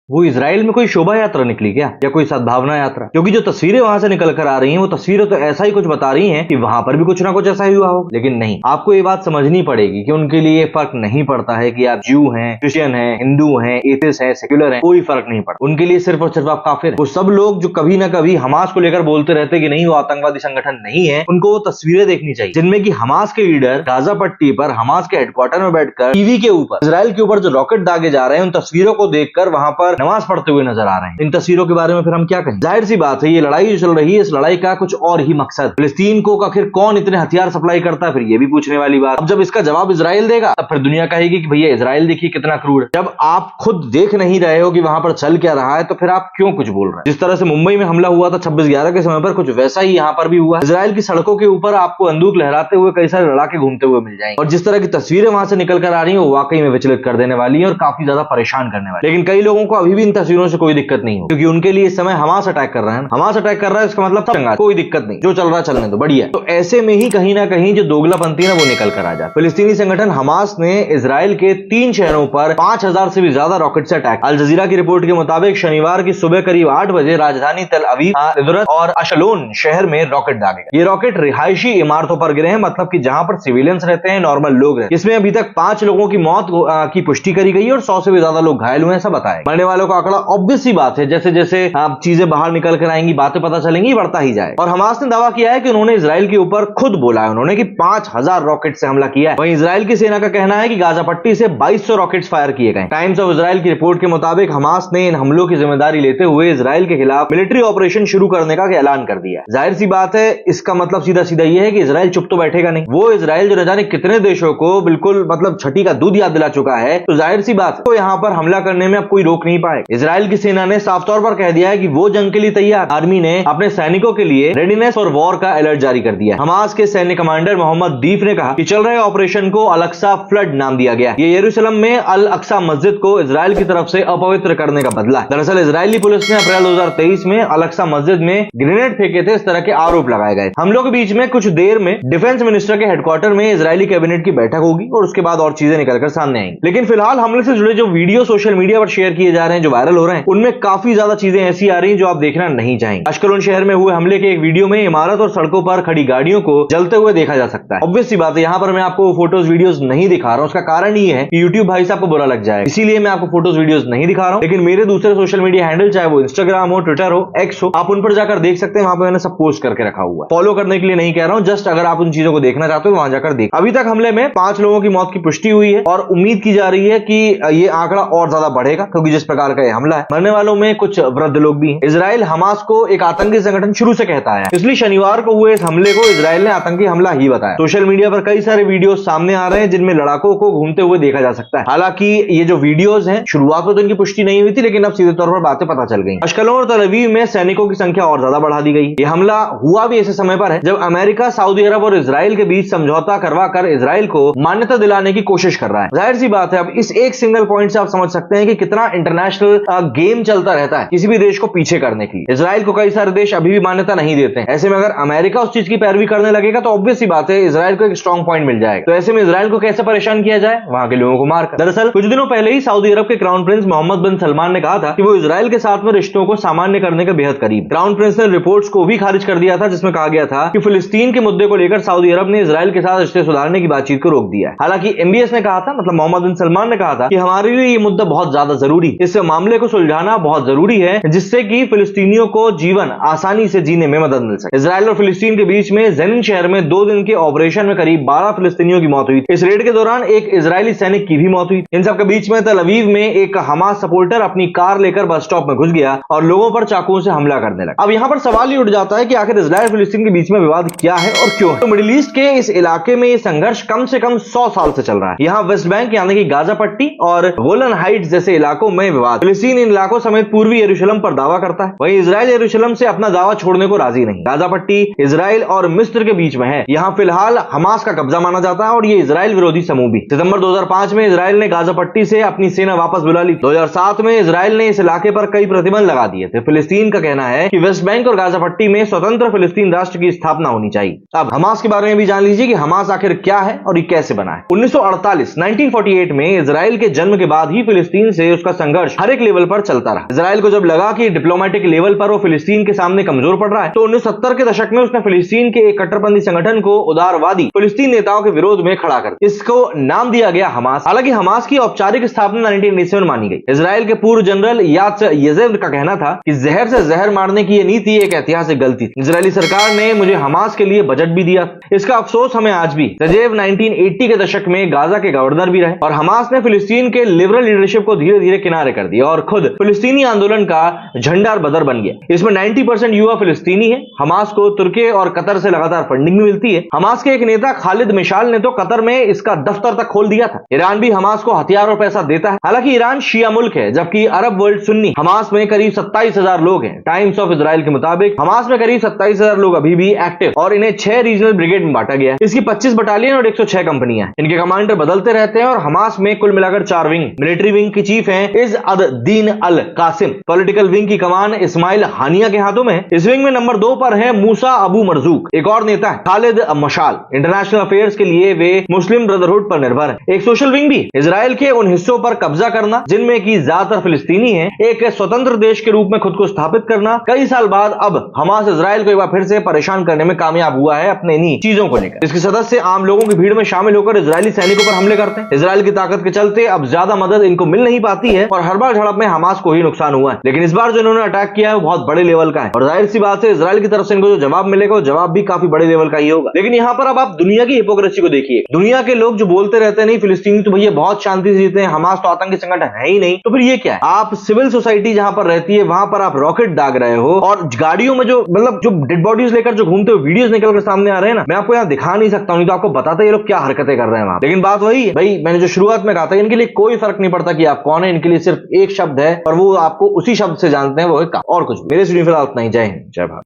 वो इजराइल में कोई शोभा यात्रा निकली क्या, या कोई सद्भावना यात्रा? क्योंकि जो तस्वीरें वहां से निकल कर आ रही हैं वो तस्वीरें तो ऐसा ही कुछ बता रही हैं कि वहां पर भी कुछ ना कुछ ऐसा ही हुआ हो। लेकिन नहीं, आपको ये बात समझनी पड़ेगी कि उनके लिए फर्क नहीं पड़ता है कि आप ज्यू हैं, क्रिश्चियन हैं, हिंदू हैं, एथिस्ट हैं, सेक्युलर हैं, कोई फर्क नहीं पड़ता। उनके लिए सिर्फ और सिर्फ आप काफिर हैं। वो सब लोग जो कभी ना कभी हमास को लेकर बोलते रहते कि नहीं वो आतंकवादी संगठन नहीं है, उनको वो तस्वीरें देखनी चाहिए जिनमें कि हमास के लीडर गाजा पट्टी पर हमास के हेडक्वार्टर में बैठकर टीवी के ऊपर इजराइल के ऊपर जो रॉकेट दागे जा रहे हैं उन तस्वीरों को देखकर वहां पर नमाज पढ़ते हुए नजर आ रहे हैं। इन तस्वीरों के बारे में फिर हम क्या कहें? जाहिर सी बात है, ये लड़ाई जो चल रही है इस लड़ाई का कुछ और ही मकसद। फिलिस्तीन को आखिर कौन इतने हथियार सप्लाई करता है, फिर ये भी पूछने वाली बात। अब जब इसका जवाब इजराइल देगा तब फिर दुनिया कहेगी कि भैया इजराइल देखिए कितना क्रूर है। जब आप खुद देख नहीं रहे हो कि वहां पर चल क्या रहा है तो फिर आप क्यों कुछ बोल रहे हैं? जिस तरह से मुंबई में हमला हुआ था 26/11 के समय पर, कुछ वैसा ही यहाँ पर भी हुआ। इजराइल की सड़कों के ऊपर आपको बंदूक लहराते हुए कई सारे लड़ाके घूमते हुए मिल जाएंगे, और जिस तरह की तस्वीरें वहां से निकल कर आ रही है वो वाकई में विचलित कर देने वाली है और काफी ज्यादा परेशान करने वाली। लेकिन कई लोगों को अभी भी इन तस्वीरों से कोई दिक्कत नहीं हो, क्योंकि उनके लिए इस समय हमास अटैक कर रहा है। हमास अटैक कर रहा है इसका मतलब चंगा, कोई दिक्कत नहीं, जो चल रहा है चलने दो, बढ़िया। तो ऐसे में ही कहीं ना कहीं जो दोगलापंथी है वो निकल कर आ जाए। फिलिस्तीनी संगठन हमास ने इजराइल के 3 शहरों पर 5000 से भी ज्यादा रॉकेट से अटैक। अल जजीरा की रिपोर्ट के मुताबिक शनिवार की सुबह करीब 8 बजे राजधानी तेल अवीव, इदरत और अशलोन शहर में रॉकेट दागे गए। ये रॉकेट रिहायशी इमारतों पर गिरे हैं, मतलब कि जहां पर सिविलियंस रहते हैं, नॉर्मल लोग रहते हैं। इसमें अभी तक 5 लोगों की मौत की पुष्टि करी गई और 100 से भी ज्यादा लोग घायल हुए हैं, ऐसा बताया। मरने वालों का आंकड़ा ऑब्वियस सी बात है, जैसे जैसे चीजें बाहर निकल कर आएंगी, बातें पता चलेंगी, बढ़ता ही जाए। और हमास ने दावा किया है कि उन्होंने इजराइल के ऊपर खुद बोला है उन्होंने कि 5000 रॉकेट से हमला किया है। वहीं इजराइल की सेना का कहना है कि गाजा पट्टी से 2200 रॉकेट्स फायर किए गए। टाइम्स ऑफ इजराइल की रिपोर्ट के मुताबिक हमास ने इन हमलों की जिम्मेदारी लेते हुए इजराइल के खिलाफ मिलिट्री ऑपरेशन शुरू करने का ऐलान कर दिया। जाहिर सी बात है, इसका मतलब सीधा सीधा यह है कि इजराइल चुप तो बैठेगा नहीं। वो इजराइल जो न जाने कितने देशों को बिल्कुल मतलब छठी का दूध याद दिला चुका है, तो जाहिर सी बात है तो यहाँ पर हमला करने में अब कोई रोक नहीं पाएगा। इजराइल की सेना ने साफ तौर पर कह दिया है कि वो जंग के लिए तैयार। आर्मी ने अपने सैनिकों के लिए रेडीनेस फॉर वॉर का अलर्ट जारी कर दिया। हमास के सैन्य कमांडर मोहम्मद दीफ ने कहा कि चल रहे ऑपरेशन को अल अक्सा फ्लड नाम दिया गया। ये यरूशलेम में अल अक्सा मस्जिद को इजराइल की तरफ से अपवित्र करने का बदला है। दरअसल इजरायली पुलिस ने अप्रैल 2023 में अल अक्सा मस्जिद में ग्रेनेड फेंके थे, इस तरह के आरोप लगाए गए। हम लोग के बीच में कुछ देर में डिफेंस मिनिस्टर के हेडक्वार्टर में इजरायली कैबिनेट की बैठक होगी और उसके बाद और चीजें निकलकर सामने आएंगी। लेकिन फिलहाल हमले से जुड़े जो वीडियो सोशल मीडिया पर शेयर किए जा रहे हैं, जो वायरल हो रहे हैं, उनमें काफी ज्यादा चीजें ऐसी आ रही हैं जो आप देखना नहीं चाहेंगे। अश्कलोन शहर में हुए हमले के एक वीडियो में इमारत और सड़कों पर खड़ी गाड़ियों को जलते हुए देखा जा सकता है। ऑब्वियस सी बात है, यहाँ पर मैं आपको फोटोज वीडियोस नहीं दिखा रहा हूँ। उसका कारण ये है कि यूट्यूब भाई साहब को बुरा लग जाए, इसीलिए मैं आपको फोटोज वीडियोस नहीं दिखा रहा हूँ। लेकिन मेरे दूसरे सोशल मीडिया हैंडल, चाहे वो इंस्टाग्राम हो, ट्विटर हो, एक्स हो, आप उन पर जाकर देख सकते हैं। वहां पर मैंने सब पोस्ट करके रखा हुआ है। फॉलो करने के लिए नहीं कह रहा हूँ, जस्ट अगर आप उन चीजों को देखना चाहते हो वहां जाकर देख। अभी तक हमले में 5 लोगों की मौत की पुष्टि हुई है और उम्मीद की जा रही है कि ये आंकड़ा और ज्यादा बढ़ेगा, क्योंकि जिस प्रकार का ये हमला है, मरने वालों में कुछ वृद्ध लोग भी हैं। इजराइल हमास को एक आतंकी संगठन शुरू से कहता है, इसलिए शनिवार को हुए इस हमले को इजराइल ने आतंकी हमला ही बताया। सोशल मीडिया पर कई सारे वीडियो सामने आ रहे हैं जिनमें लड़ाकों को घूमते हुए देखा जा सकता है। हालांकि ये जो वीडियोज हैं, शुरुआत में तो इनकी पुष्टि नहीं हुई थी, लेकिन अब सीधे तौर पर बातें पता चल गई। अश्कलोन और तेल अवीव में सैनिकों की संख्या और ज्यादा बढ़ा दी गई। ये हमला हुआ भी ऐसे समय पर है जब अमेरिका सऊदी अरब और इजराइल के बीच समझौता करवाकर इजराइल को मान्यता दिलाने की कोशिश कर रहा है। जाहिर सी बात है, अब इस एक सिंगल पॉइंट से आप समझ सकते हैं कि कितना इंटरनेशनल गेम चलता रहता है किसी भी देश को पीछे करने की। इजराइल को कई सारे देश अभी भी मान्यता नहीं देते हैं। ऐसे में अगर अमेरिका उस चीज की पैरवी करने लगेगा तो ऑब्वियस सी बात है इजराइल को एक स्ट्रॉन्ग पॉइंट मिल जाएगा। तो ऐसे में इजराइल को कैसे परेशान किया जाए? वहां के लोगों को मारकर। दरअसल कुछ दिनों पहले ही सऊदी अरब के क्राउन प्रिंस मोहम्मद बिन सलमान ने कहा था कि वो इजराइल के साथ में रिश्तों को सामान्य करने के बेहद करीब। क्राउन प्रिंस ने रिपोर्ट्स को भी खारिज कर दिया था जिसमें कहा गया था कि फिलिस्तीन के मुद्दे को लेकर सऊदी अरब ने इजराइल के साथ रिश्ते सुधारने की बातचीत को रोक दिया है। हालांकि एमबीएस ने कहा था, मतलब मोहम्मद बिन सलमान ने कहा था कि हमारे लिए ये मुद्दा बहुत ज्यादा जरूरी, इस मामले को सुलझाना बहुत जरूरी है जिससे कि फिलिस्तीनियों को जीवन आसानी से जीने में मदद मिल सके। इजराइल और फिलिस्तीन के बीच में जेनिन शहर में 2 दिन के ऑपरेशन में करीब 12 फिलिस्तीनियों की मौत हुई। इस रेड के दौरान एक इजरायली सैनिक की भी मौत हुई। इन सब के बीच में तेल अवीव में एक हमास सपोर्टर अपनी कार लेकर बस स्टॉप में घुस गया और लोगों पर चाकुओं से हमला करने लगा। अब यहाँ पर सवाल ये उठ जाता है कि आखिर इजराइल और फिलिस्तीन के बीच में विवाद क्या है और क्यों है? तो मिडिल ईस्ट के इस इलाके में ये संघर्ष कम से कम 100 साल से चल रहा है। यहाँ वेस्ट बैंक यानी कि गाजा पट्टी और गोलन हाइट्स जैसे इलाकों में विवाद। फिलिस्तीन इन इलाकों समेत पूर्वी यरूशलेम पर दावा करता है, वहीं इजराइल यरूशलेम से अपना दावा छोड़ने को राजी नहीं। गाजा पट्टी इजराइल और मिस्र के बीच में है। यहाँ फिलहाल हमास का कब्जा माना जाता है और ये इजराइल विरोधी समूह भी। सितंबर 2005 में इजराइल ने गाजा पट्टी से अपनी सेना वापस बुला ली। 2007 में इजराइल ने इस इलाके पर कई प्रतिबंध लगा दिए थे। फिलिस्तीन का कहना है कि वेस्ट बैंक और गाजा पट्टी में स्वतंत्र फिलिस्तीन राष्ट्र की स्थापना होनी चाहिए। अब हमास के बारे में भी जान लीजिए कि हमास आखिर क्या है और ये कैसे बना है। 1948 में इजराइल के जन्म के बाद ही फिलिस्तीन से उसका संघर्ष हर एक लेवल पर चलता रहा। इजराइल को जब लगा कि डिप्लोमेटिक लेवल पर वो फिलिस्तीन के सामने कमजोर पड़ रहा है तो 1970 के दशक में उसने फिलिस्तीन के एक कट्टरपंथी संगठन को उदारवादी फिलिस्तीन नेताओं के विरोध में खड़ा कर इसको नाम दिया गया हमास। हालांकि हमास की औपचारिक स्थापना 1987 मानी गई। इजराइल के पूर्व जनरल यात्स येजेव का कहना था कि जहर से जहर मारने की ये नीति एक ऐतिहासिक गलती थी। इजरायली सरकार ने मुझे हमास के लिए बजट भी दिया। इसका अफसोस हमें आज भी। येजेव 1980 के दशक में गाजा के गवर्नर भी रहे और हमास ने फिलिस्तीन के लिबरल लीडरशिप को धीरे धीरे किनारे कर दिया और खुद फिलिस्तीनी आंदोलन का झंडार बदर बन गया। इसमें 90% युवा फिलिस्तीनी है। हमास को तुर्की और कतर से लगातार फंडिंग भी मिलती है। हमास के एक नेता खालिद मिशाल ने तो कतर में इसका दफ्तर तक खोल दिया था। ईरान भी हमास को हथियार और पैसा देता है। हालांकि ईरान शिया मुल्क है जबकि अरब वर्ल्ड सुन्नी। हमास में करीब 27,000 लोग हैं। टाइम्स ऑफ इजराइल के मुताबिक हमास में करीब 27,000 लोग अभी भी एक्टिव और इन्हें 6 रीजनल ब्रिगेड में बांटा गया है। इसकी 25 बटालियन और 106 कंपनियां हैं। इनके कमांडर बदलते रहते हैं और हमास में कुल मिलाकर 4 विंग। मिलिट्री विंग की चीफ है इज अद दीन अल कासिम। पॉलिटिकल विंग की कमान इस्माइल हानिया के हाथों में है। इस विंग में नंबर 2 पर है मूसा अबू मरजूक। एक और नेता है खालिद मशाल। इंटरनेशनल अफेयर्स के लिए वे मुस्लिम ब्रदरहुड पर निर्भर है। एक सोशल विंग भी। इजराइल के उन हिस्सों पर कब्जा करना जिनमें की ज्यादातर फिलिस्तीनी है, एक स्वतंत्र देश के रूप में खुद को स्थापित करना। कई साल बाद अब हमास इजराइल को एक बार फिर से परेशान करने में कामयाब हुआ है अपने इन्हीं चीजों को लेकर। इसके सदस्य आम लोगों की भीड़ में शामिल होकर इजरायली सैनिकों पर हमले करते हैं। इजराइल की ताकत के चलते अब ज्यादा मदद इनको मिल नहीं पाती है और हर बार झड़प में हमास को ही नुकसान हुआ है। लेकिन इस बार जो इन्होंने अटैक किया है वो बहुत बड़े लेवल का है और जाहिर सी बात है इजराइल की तरफ से इनको जो जवाब मिलेगा वो जवाब भी काफी बड़े लेवल का ही होगा। लेकिन यहाँ पर अब आप दुनिया की हिपोक्रेसी को देखिए। दुनिया के लोग जो बोलते रहते हैं नहीं फिलिस्तीनी तो भैया बहुत शांति से जीते हैं, हमास तो आतंकी संगठन है ही नहीं, तो फिर ये क्या है? आप सिविल सोसाइटी जहां पर रहती है वहां पर आप रॉकेट दाग रहे हो और गाड़ियों में जो मतलब जो डेड बॉडीज लेकर जो घूमते हुए वीडियोस निकलकर सामने आ रहे हैं ना, मैं आपको यहाँ दिखा नहीं सकता हूँ, नहीं तो आपको बताता ये लोग क्या हरकतें कर रहे हैं वहां। लेकिन बात वही है भाई, मैंने जो शुरुआत में कहा था इनके लिए कोई फर्क नहीं पड़ता कि आप कौन है, इनके लिए सिर्फ एक शब्द है और वो आपको उसी शब्द से जानते हैं, वो है और कुछ। मेरे स्टूडियो फिलहाल उतना ही। जय हिंद, जय भारत।